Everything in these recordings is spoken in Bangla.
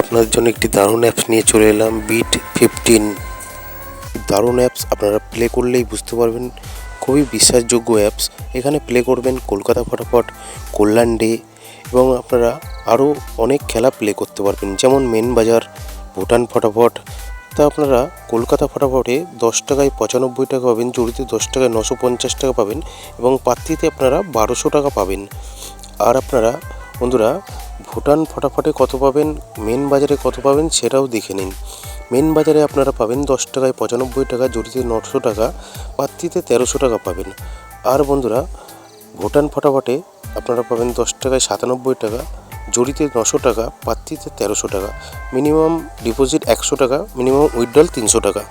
আপনাদের জন্য একটি দারুণ অ্যাপস নিয়ে চলে এলাম, বিট 15। দারুণ অ্যাপস, আপনারা প্লে করলেই বুঝতে পারবেন, খুবই বিশ্বাসযোগ্য অ্যাপস। এখানে প্লে করবেন কলকাতা ফটাফট, কল্যাণ ডে এবং আপনারা আরও অনেক খেলা প্লে করতে পারবেন, যেমন মেন বাজার, ভুটান ফটাফট। তা আপনারা কলকাতা ফটাফটে 10 টাকায় 95 টাকা পাবেন, জড়িতে 10 টাকায় 950 টাকা পাবেন এবং পাত্রিতে আপনারা 1200 টাকা পাবেন। আর আপনারা বন্ধুরা ভুটান ফটাফটে কত পাবেন, মেন বাজারে কত পাবেন সেটাও দেখে নিন। মেন বাজারে আপনারা পাবেন 10 টাকায় 95 টাকা, জড়িতে 900 টাকা, পাত্রিতে 1300 টাকা পাবেন। আর বন্ধুরা ভুটান ফটাফটে আপনারা পাবেন 10 টাকায় 97 টাকা, জড়িতে 900 টাকা, পাত্রিতে 1300 টাকা। মিনিমাম ডিপোজিট 100 টাকা, মিনিমাম উইথড্রল 300 টাকা।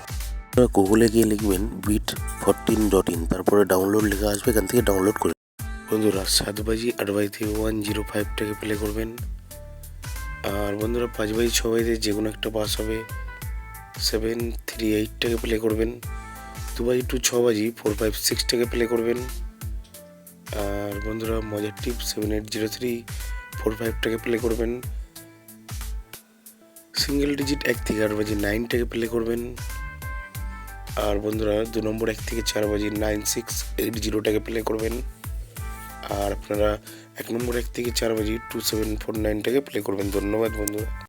আপনারা গুগলে গিয়ে লিখবেন bit14.in, তারপরে ডাউনলোড লেখা আসবে, এখান থেকে ডাউনলোড করে বন্ধুরা 7 বাজি 8 105 টাকা প্লে করবেন। আর বন্ধুরা 5 বাজি 6 বাজিতে যে কোনো একটা পাস হবে, 738 টাকা প্লে করবেন। 2 বাজি টু 6 বাজি 456 টাকা প্লে করবেন। আর বন্ধুরা মজার টিপ 780345 টাকা প্লে করবেন। সিঙ্গেল ডিজিট 1 থেকে 8 বাজি 9 টাকা প্লে করবেন। আর বন্ধুরা 2 নম্বর 1 থেকে 4 বাজি 9680 টাকা প্লে করবেন। আর আপনারা 1 নম্বর 1 থেকে 4 বাজি 2749 টাকা প্লে করবেন। ধন্যবাদ বন্ধুরা।